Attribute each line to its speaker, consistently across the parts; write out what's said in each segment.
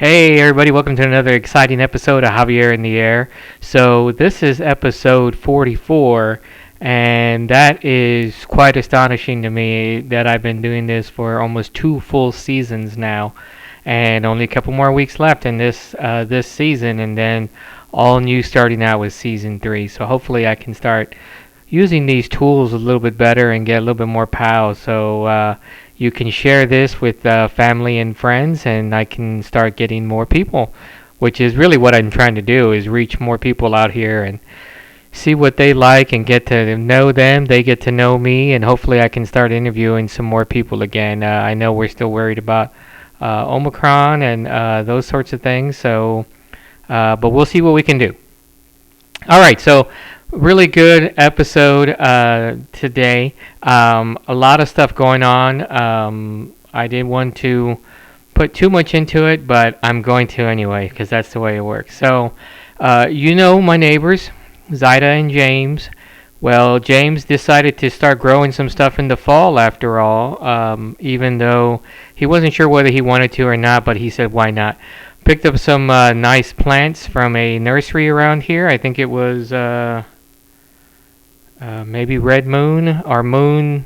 Speaker 1: Hey everybody, welcome to another exciting episode of Javier in the Air. So this is episode 44, and that is quite astonishing to me that I've been doing this for almost 2 full seasons now, and only a couple more weeks left in this season, and then all new starting out with season 3. So hopefully I can start using these tools a little bit better and get a little bit more power. So you can share this with family and friends, and I can start getting more people, which is really what I'm trying to do, is reach more people out here and see what they like and get to know them. They get to know me, and hopefully I can start interviewing some more people again. I know we're still worried about Omicron and those sorts of things, so but we'll see what we can do. All right, so really good episode today. A lot of stuff going on. I didn't want to put too much into it, but I'm going to anyway because that's the way it works. So, my neighbors, Zaida and James. Well, James decided to start growing some stuff in the fall after all, even though he wasn't sure whether he wanted to or not, but he said, why not? Picked up some nice plants from a nursery around here. I think it was maybe Red Moon or Moon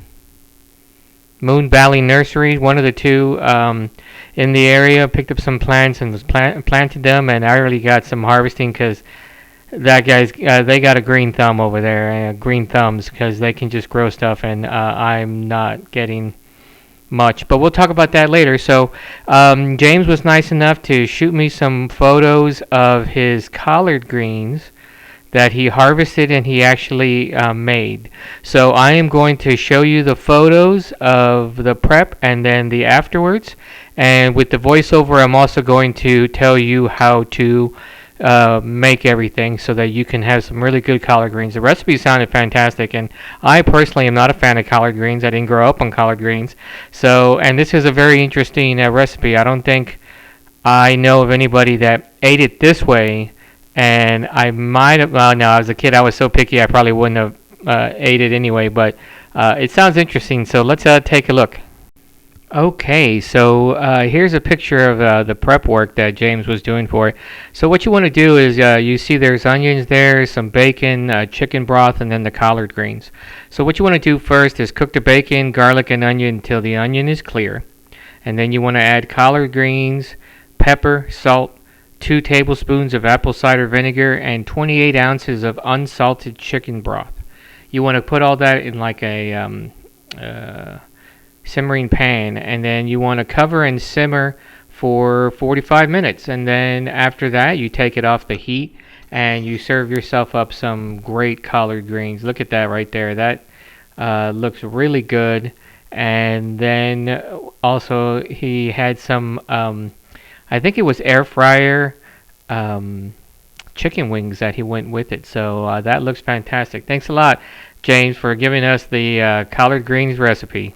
Speaker 1: Valley Nursery, one of the two in the area. Picked up some plants and was planted them, and I really got some harvesting because that guy's they got a green thumb over there, green thumbs, because they can just grow stuff, and I'm not getting much. But we'll talk about that later. So James was nice enough to shoot me some photos of his collard greens that he harvested and he actually made. So I am going to show you the photos of the prep and then the afterwards. And with the voiceover, I'm also going to tell you how to make everything so that you can have some really good collard greens. The recipe sounded fantastic, and I personally am not a fan of collard greens. I didn't grow up on collard greens. So, and this is a very interesting recipe. I don't think I know of anybody that ate it this way. And I might have, well, no, as a kid I was so picky I probably wouldn't have ate it anyway, but it sounds interesting, so let's take a look. Okay, so here's a picture of the prep work that James was doing for it. So what you want to do is, you see there's onions there, some bacon, chicken broth, and then the collard greens. So what you want to do first is cook the bacon, garlic, and onion until the onion is clear. And then you want to add collard greens, pepper, salt, 2 tablespoons of apple cider vinegar, and 28 ounces of unsalted chicken broth. You want to put all that in like a simmering pan, and then you want to cover and simmer for 45 minutes. And then after that, you take it off the heat and you serve yourself up some great collard greens. Look at that right there. That looks really good. And then also he had some I think it was air fryer chicken wings that he went with it. So that looks fantastic. Thanks a lot, James, for giving us the collard greens recipe.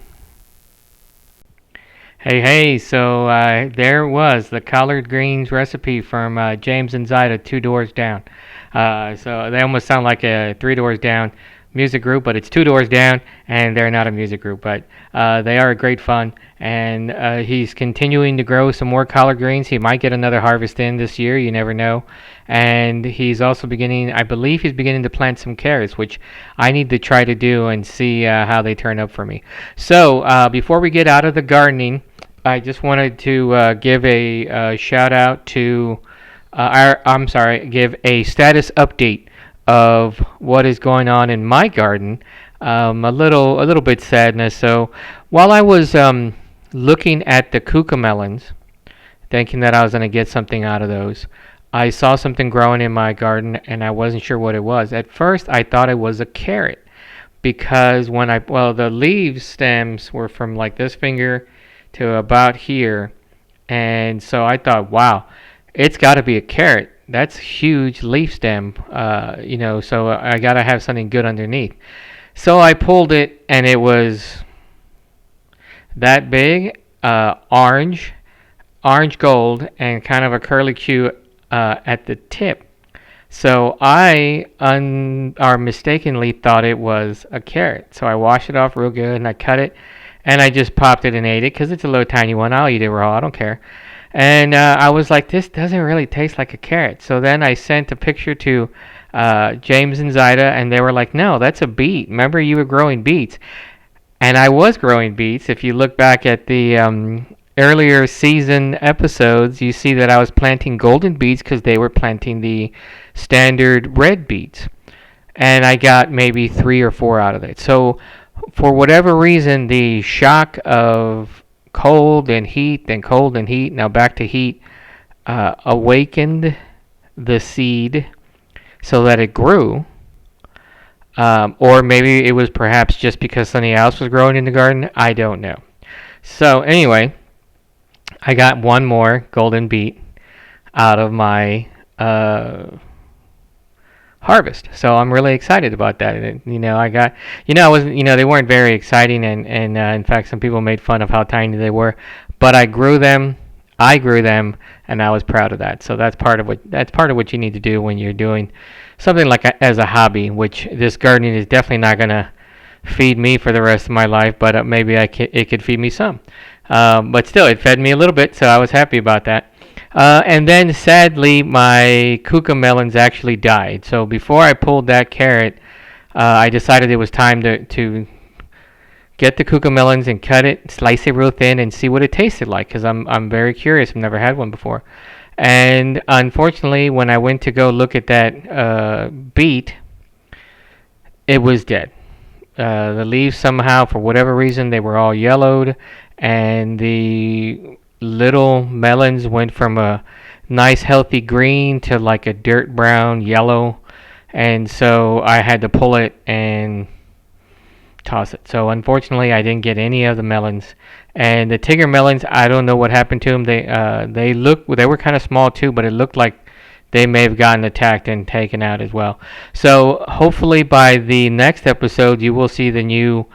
Speaker 1: Hey, so there was the collard greens recipe from James and Zaida, 2 doors down. So they almost sound like a 3 doors down music group, but it's 2 doors down, and they're not a music group, but they are a great fun. And he's continuing to grow some more collard greens. He might get another harvest in this year, you never know. And he's also I believe he's beginning to plant some carrots, which I need to try to do and see how they turn up for me. So before we get out of the gardening, I just wanted to give a shout out to give a status update of what is going on in my garden. A little bit sadness. So while I was looking at the cucamelons, thinking that I was going to get something out of those, I saw something growing in my garden and I wasn't sure what it was. At first I thought it was a carrot, because the leaf stems were from like this finger to about here, and so I thought, wow, it's got to be a carrot. That's huge leaf stem, so I got to have something good underneath. So I pulled it, and it was that big, orange gold, and kind of a curlicue at the tip. So I mistakenly thought it was a carrot. So I washed it off real good, and I cut it, and I just popped it and ate it because it's a little tiny one. I'll eat it raw. I don't care. And I was like, this doesn't really taste like a carrot. So then I sent a picture to James and Zaida, and they were like, no, that's a beet. Remember, you were growing beets. And I was growing beets. If you look back at the earlier season episodes, you see that I was planting golden beets because they were planting the standard red beets. And I got maybe 3 or 4 out of it. So, for whatever reason, the shock of cold and heat, then cold and heat, now back to heat, awakened the seed so that it grew. Or maybe it was perhaps just because something else was growing in the garden. I don't know. So anyway, I got one more golden beet out of my harvest. So I'm really excited about that. And, I got, I wasn't, they weren't very exciting, and in fact, some people made fun of how tiny they were. But I grew them. And I was proud of that. So that's part of what you need to do when you're doing something like as a hobby. Which this gardening is definitely not gonna feed me for the rest of my life, but maybe it could feed me some. But still, it fed me a little bit, so I was happy about that. And then sadly, my kuka melons actually died. So before I pulled that carrot, I decided it was time to get the kuka melons and cut it, slice it real thin, and see what it tasted like. Because I'm very curious. I've never had one before. And unfortunately, when I went to go look at that beet, it was dead. The leaves somehow, for whatever reason, they were all yellowed, and the little melons went from a nice healthy green to like a dirt brown yellow, and so I had to pull it and toss it. So unfortunately, I didn't get any of the melons. And the Tigger melons, I don't know what happened to them. They were kind of small too, but it looked like they may have gotten attacked and taken out as well. So hopefully by the next episode, you will see the new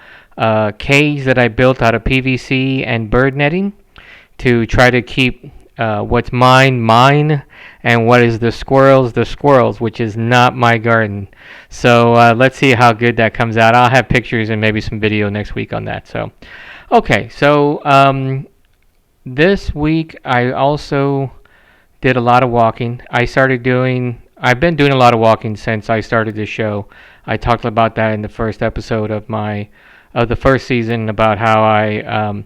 Speaker 1: cage that I built out of PVC and bird netting to try to keep what's mine, and what is the squirrels, which is not my garden. So let's see how good that comes out. I'll have pictures and maybe some video next week on that. So, okay, so this week I also did a lot of walking. I've been doing a lot of walking since I started this show. I talked about that in the first episode of the first season, about how I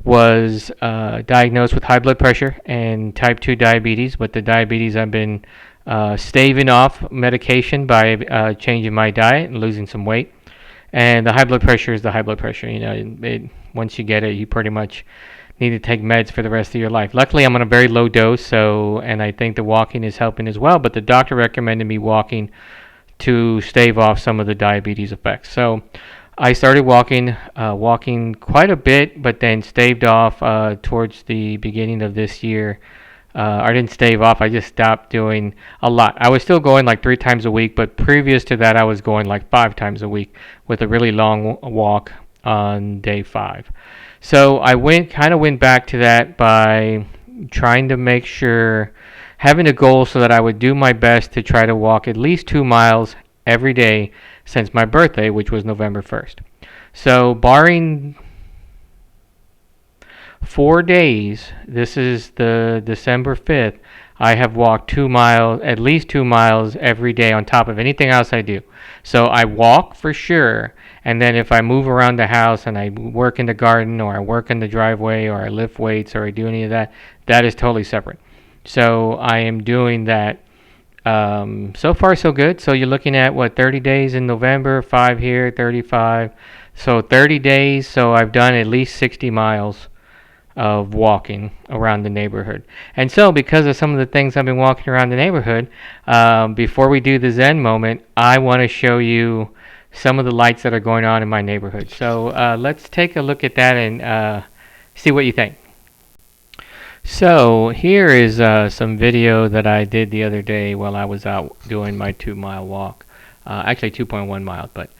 Speaker 1: was diagnosed with high blood pressure and type 2 diabetes. With the diabetes, I've been staving off medication by changing my diet and losing some weight. And the high blood pressure is the high blood pressure. Once you get it, you pretty much need to take meds for the rest of your life. Luckily, I'm on a very low dose, and I think the walking is helping as well. But the doctor recommended me walking to stave off some of the diabetes effects. So I started walking quite a bit, but then staved off towards the beginning of this year. I didn't stave off, I just stopped doing a lot. I was still going like 3 times a week, but previous to that, I was going like 5 times a week with a really long walk on day 5. So I went back to that by trying to make sure, having a goal so that I would do my best to try to walk at least 2 miles every day since my birthday, which was November 1st. So barring 4 days, this is the December 5th, I have walked 2 miles, at least 2 miles every day on top of anything else I do. So I walk for sure, and then if I move around the house and I work in the garden, or I work in the driveway, or I lift weights, or I do any of that, that is totally separate. So I am doing that. So far so good. So you're looking at 30 days in November, 5 here, 35. So 30 days, so I've done at least 60 miles of walking around the neighborhood. And so because of some of the things I've been walking around the neighborhood, before we do the Zen moment, I want to show you some of the lights that are going on in my neighborhood. So let's take a look at that and see what you think. So here is some video that I did the other day while I was out doing my 2-mile walk. Actually 2.1 miles, but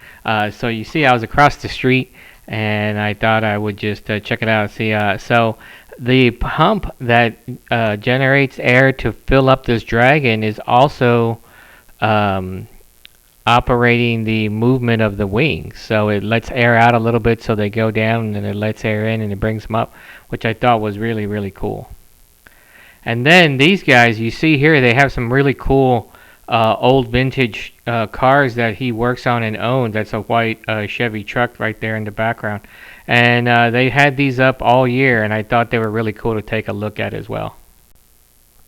Speaker 1: so you see I was across the street, and I thought I would just check it out. See, so the pump that generates air to fill up this dragon is also operating the movement of the wings. So it lets air out a little bit so they go down, and then it lets air in and it brings them up, which I thought was really, really cool. And then these guys, you see here, they have some really cool old vintage cars that he works on and owns. That's a white Chevy truck right there in the background. And they had these up all year, and I thought they were really cool to take a look at as well.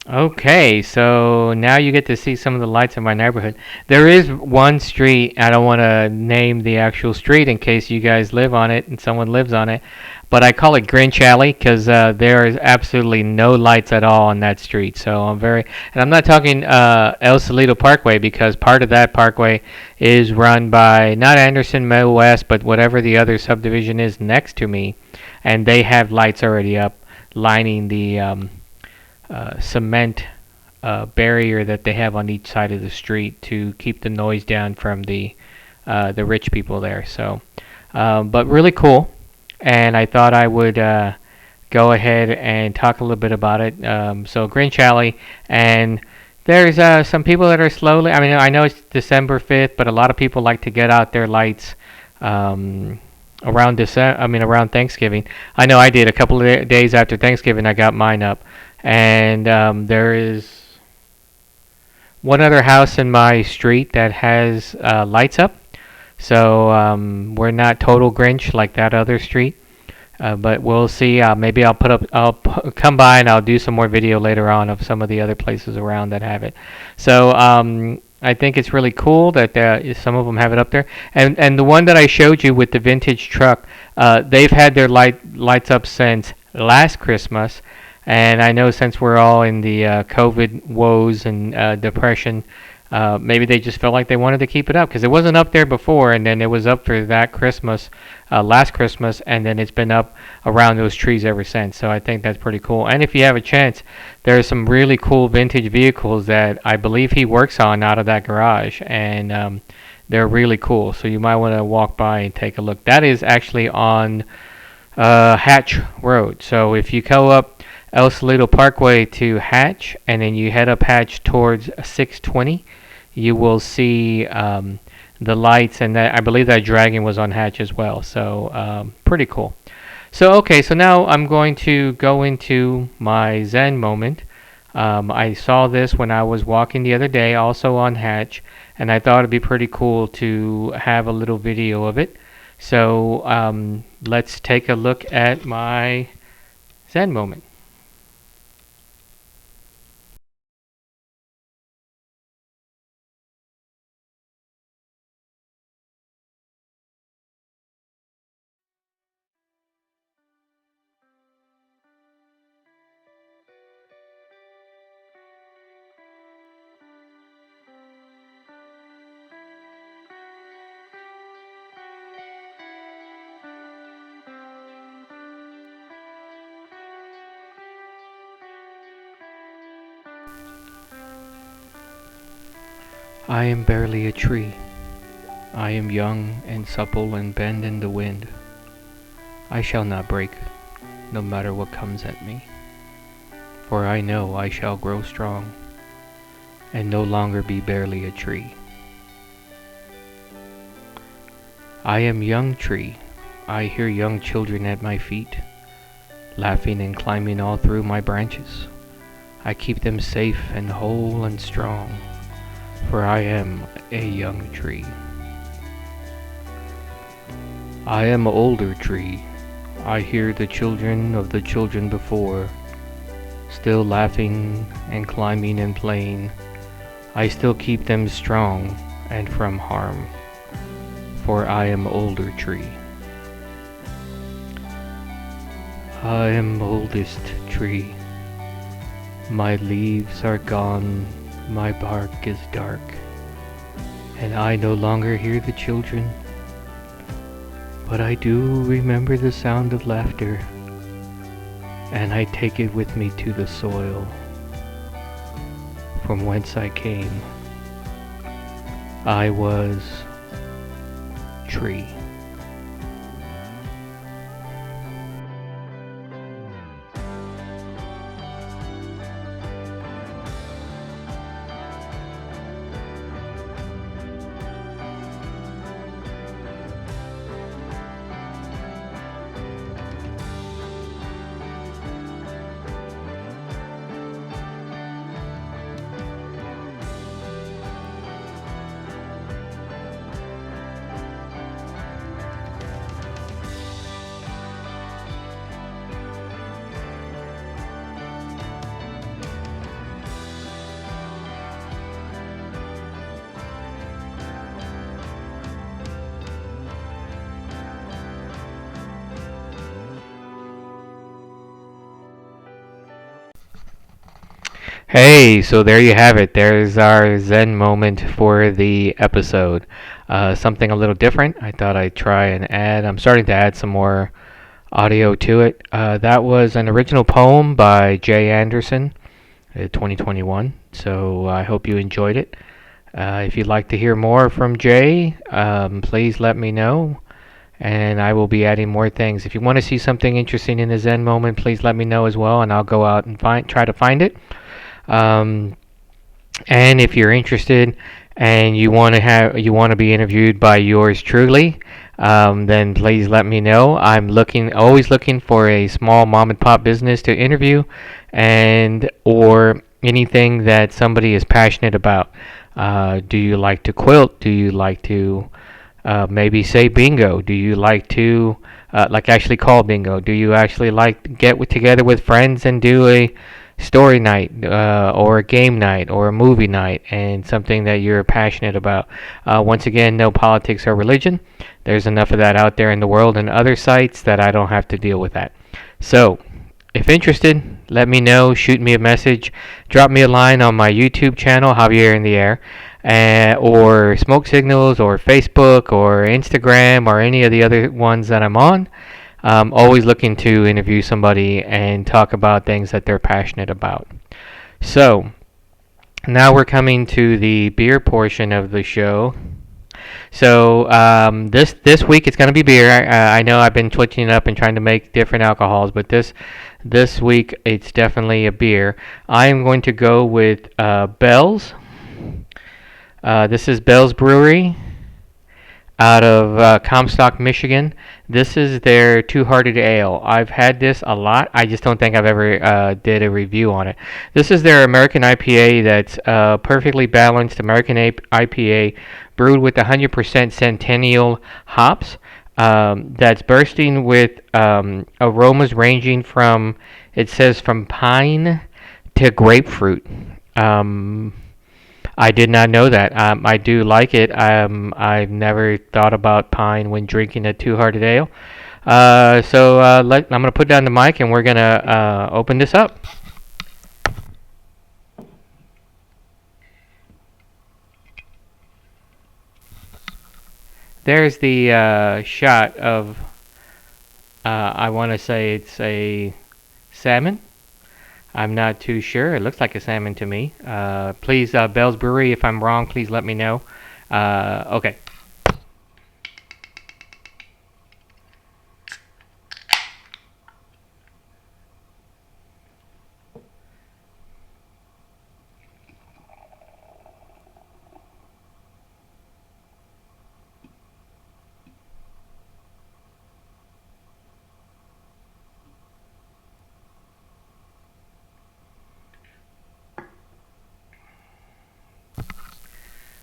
Speaker 1: Okay, so now you get to see some of the lights in my neighborhood. There is one street, I don't want to name the actual street in case you guys live on it and someone lives on it, but I call it Grinch Alley because there is absolutely no lights at all on that street. So and I'm not talking El Salito Parkway because part of that parkway is run by not Anderson Mill West, but whatever the other subdivision is next to me, and they have lights already up lining the cement barrier that they have on each side of the street to keep the noise down from the rich people there. So, but really cool, and I thought I would go ahead and talk a little bit about it. So Grinch Alley, and there's some people that are slowly. I mean, I know it's December 5th, but a lot of people like to get out their lights. Around around Thanksgiving. I know I did a couple of days after Thanksgiving. I got mine up, and there is one other house in my street that has lights up. So we're not total Grinch like that other street, but we'll see. Maybe come by and I'll do some more video later on of some of the other places around that have it. So I think it's really cool that some of them have it up there. And the one that I showed you with the vintage truck, they've had their lights up since last Christmas. And I know since we're all in the COVID woes and depression, maybe they just felt like they wanted to keep it up because it wasn't up there before, and then it was up for that Christmas, last Christmas, and then it's been up around those trees ever since. So I think that's pretty cool. And if you have a chance, there are some really cool vintage vehicles that I believe he works on out of that garage, and they're really cool. So you might want to walk by and take a look. That is actually on Hatch Road. So if you go up El Salito Parkway to Hatch, and then you head up Hatch towards 620, you will see the lights, and I believe that dragon was on Hatch as well. So pretty cool. So okay, so now I'm going to go into my Zen moment. I saw this when I was walking the other day, also on Hatch, and I thought it'd be pretty cool to have a little video of it. So let's take a look at my Zen moment. I am barely a tree. I am young and supple and bend in the wind. I shall not break, no matter what comes at me, for I know I shall grow strong and no longer be barely a tree. I am young tree. I hear young children at my feet, laughing and climbing all through my branches. I keep them safe and whole and strong, for I am a young tree. I am an older tree. I hear the children of the children before, still laughing and climbing and playing. I still keep them strong and from harm, for I am older tree. I am oldest tree. My leaves are gone, my bark is dark, and I no longer hear the children, but I do remember the sound of laughter, and I take it with me to the soil from whence I came. I was tree. Hey, so there you have it. There's our Zen moment for the episode. Something a little different. I thought I'd try and add. I'm starting to add some more audio to it. That was an original poem by Jay Anderson, 2021. So I hope you enjoyed it. If you'd like to hear more from Jay, please let me know, and I will be adding more things. If you want to see something interesting in the Zen moment, please let me know as well, and I'll go out and try to find it. Um, and if you're interested and you want to be interviewed by yours truly, then please let me know. I'm always looking for a small mom and pop business to interview, and or anything that somebody is passionate about. Do you like to quilt? Do you like to maybe say bingo? Do you like to like actually call bingo? Do you actually like to together with friends and do a story night or a game night or a movie night and something that you're passionate about? Once again, no politics or religion. There's enough of that out there in the world and other sites that I don't have to deal with that. So, if interested, let me know. Shoot me a message. Drop me a line on my YouTube channel, Javier In The Air, or Smoke Signals, or Facebook, or Instagram, or any of the other ones that I'm on. I'm always looking to interview somebody and talk about things that they're passionate about. So, now we're coming to the beer portion of the show. So this week it's going to be beer. I know I've been switching it up and trying to make different alcohols, but this week it's definitely a beer. I am going to go with Bell's. This is Bell's Brewery out of Comstock, Michigan. This is their Two-Hearted Ale. I've had this a lot. I just don't think I've ever did a review on it. This is their American IPA that's perfectly balanced American IPA brewed with 100% Centennial hops. That's bursting with aromas ranging from, it says, from pine to grapefruit. I did not know that. I do like it. I've never thought about pine when drinking a Two-Hearted Ale. I'm going to put down the mic and we're going to open this up. There's the shot of, I want to say it's a salmon. I'm not too sure. It looks like a salmon to me. Please, Bell's Brewery, if I'm wrong, please let me know. Okay.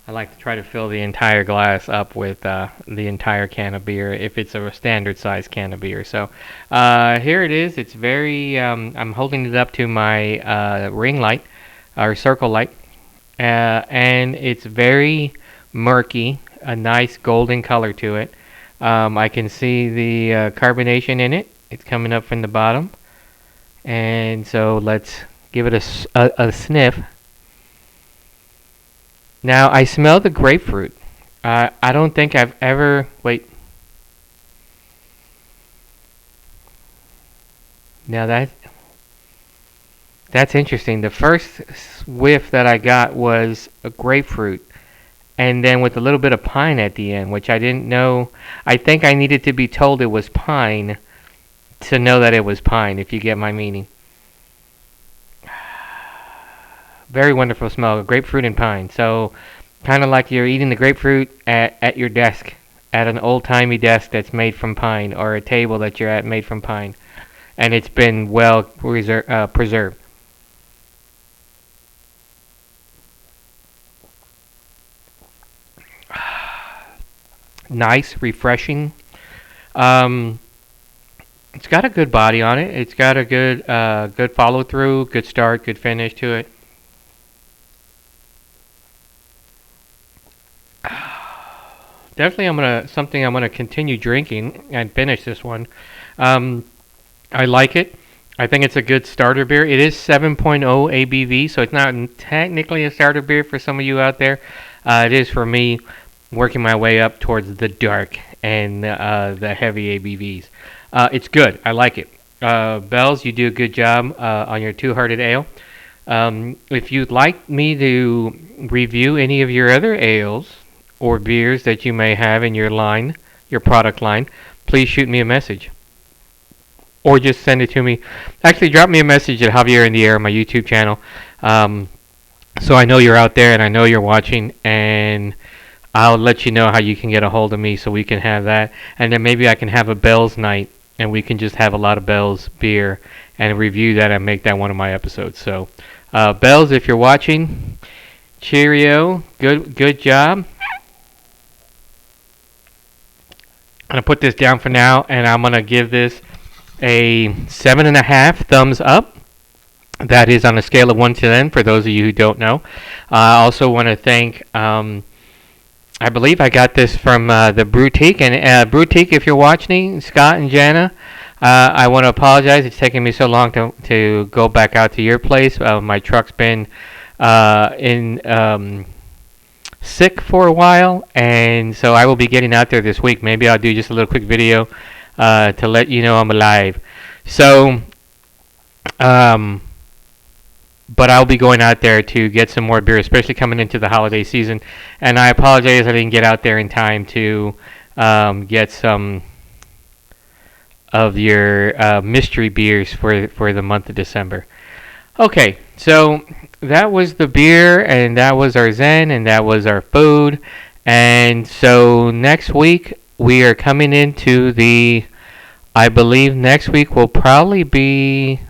Speaker 1: I like to try to fill the entire glass up with the entire can of beer if it's a standard size can of beer. So here it is. It's very, I'm holding it up to my ring light or circle light, and it's very murky, a nice golden color to it. I can see the carbonation in it. It's coming up from the bottom. And so let's give it a sniff. Now, I smell the grapefruit. I don't think I've ever... Wait. Now, that's interesting. The first whiff that I got was a grapefruit, and then with a little bit of pine at the end, which I didn't know. I think I needed to be told it was pine to know that it was pine, if you get my meaning. Very wonderful smell, grapefruit and pine. So, kind of like you're eating the grapefruit at your desk, at an old-timey desk that's made from pine, or a table that you're at made from pine, and it's been well preserved. Nice, refreshing. Um, it's got a good body on it. It's got a good follow through, good start, good finish to it. Definitely, I'm gonna continue drinking and finish this one. I like it. I think it's a good starter beer. It is 7.0 ABV, so it's not technically a starter beer for some of you out there. It is for me, working my way up towards the dark and the heavy ABVs. It's good. I like it. Bells, you do a good job on your Two-Hearted Ale. If you'd like me to review any of your other ales or beers that you may have in your line, your product line, please shoot me a message. Or just send it to me. Actually, drop me a message at Javier In The Air, my YouTube channel. So I know you're out there and I know you're watching, and I'll let you know how you can get a hold of me so we can have that. And then maybe I can have a Bells night and we can just have a lot of Bells beer and review that and make that one of my episodes. So, Bells, if you're watching, cheerio. Good job. I'm going to put this down for now, and I'm going to give this a 7.5 thumbs up. That is on a scale of 1 to 10 for those of you who don't know. I also want to thank, I believe I got this from the Brewtique. And Brewtique, if you're watching, Scott and Jana, I want to apologize. It's taking me so long to go back out to your place. My truck's been sick for a while, and so I will be getting out there this week. Maybe I'll do just a little quick video to let you know I'm alive. So, but I'll be going out there to get some more beer, especially coming into the holiday season. And I apologize I didn't get out there in time to get some of your mystery beers for the month of December. Okay, so that was the beer, and that was our Zen, and that was our food. And so next week we are coming into I believe next week will probably be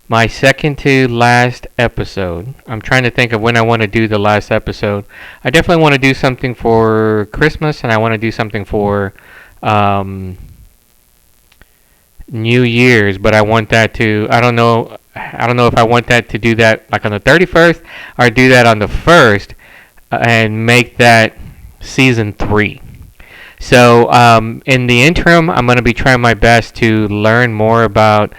Speaker 1: my second to last episode. I'm trying to think of when I want to do the last episode. I definitely want to do something for Christmas, and I want to do something for New Year's, but I want that to, I don't know if I want that to do that like on the 31st or do that on the 1st and make that season 3. So in the interim, I'm going to be trying my best to learn more about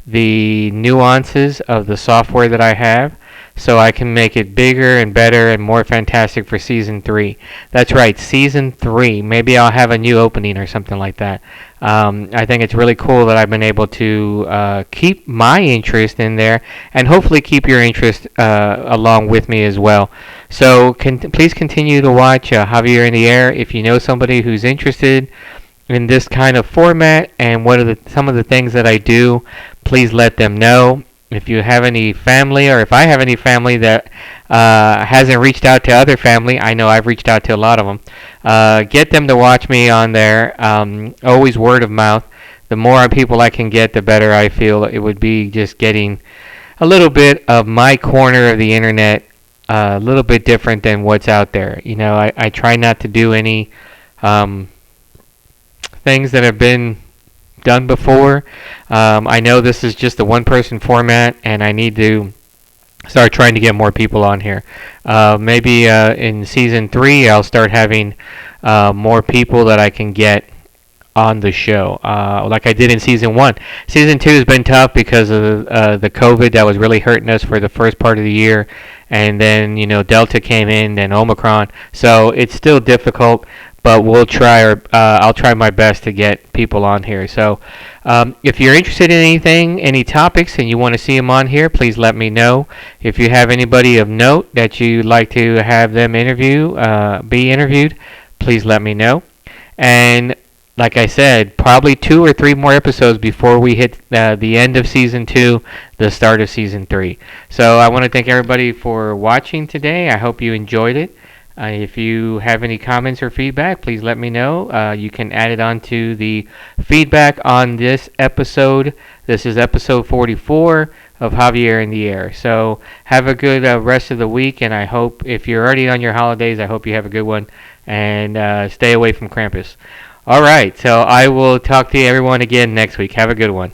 Speaker 1: the nuances of the software that I have so I can make it bigger and better and more fantastic for season 3. That's right, season 3. Maybe I'll have a new opening or something like that. I think it's really cool that I've been able to keep my interest in there and hopefully keep your interest along with me as well. So please continue to watch Javier In The Air. If you know somebody who's interested in this kind of format and what are some of the things that I do, please let them know. If you have any family, or if I have any family that hasn't reached out to other family, I know I've reached out to a lot of them, get them to watch me on there. Always word of mouth. The more people I can get, the better I feel it would be, just getting a little bit of my corner of the internet, a little bit different than what's out there. You know, I try not to do any things that have been done before. I know this is just a one-person format, and I need to start trying to get more people on here. Maybe in season 3, I'll start having more people that I can get on the show, like I did in season 1. Season 2 has been tough because of the COVID that was really hurting us for the first part of the year, and then Delta came in, then Omicron, so it's still difficult. But we'll try, I'll try my best to get people on here. So if you're interested in anything, any topics, and you want to see them on here, please let me know. If you have anybody of note that you'd like to have them be interviewed, please let me know. And like I said, probably 2 or 3 more episodes before we hit the end of season 2, the start of season 3. So I want to thank everybody for watching today. I hope you enjoyed it. If you have any comments or feedback, please let me know. You can add it on to the feedback on this episode. This is episode 44 of Javier In The Air. So have a good rest of the week, and I hope, if you're already on your holidays, I hope you have a good one, and stay away from Krampus. All right, so I will talk to everyone again next week. Have a good one.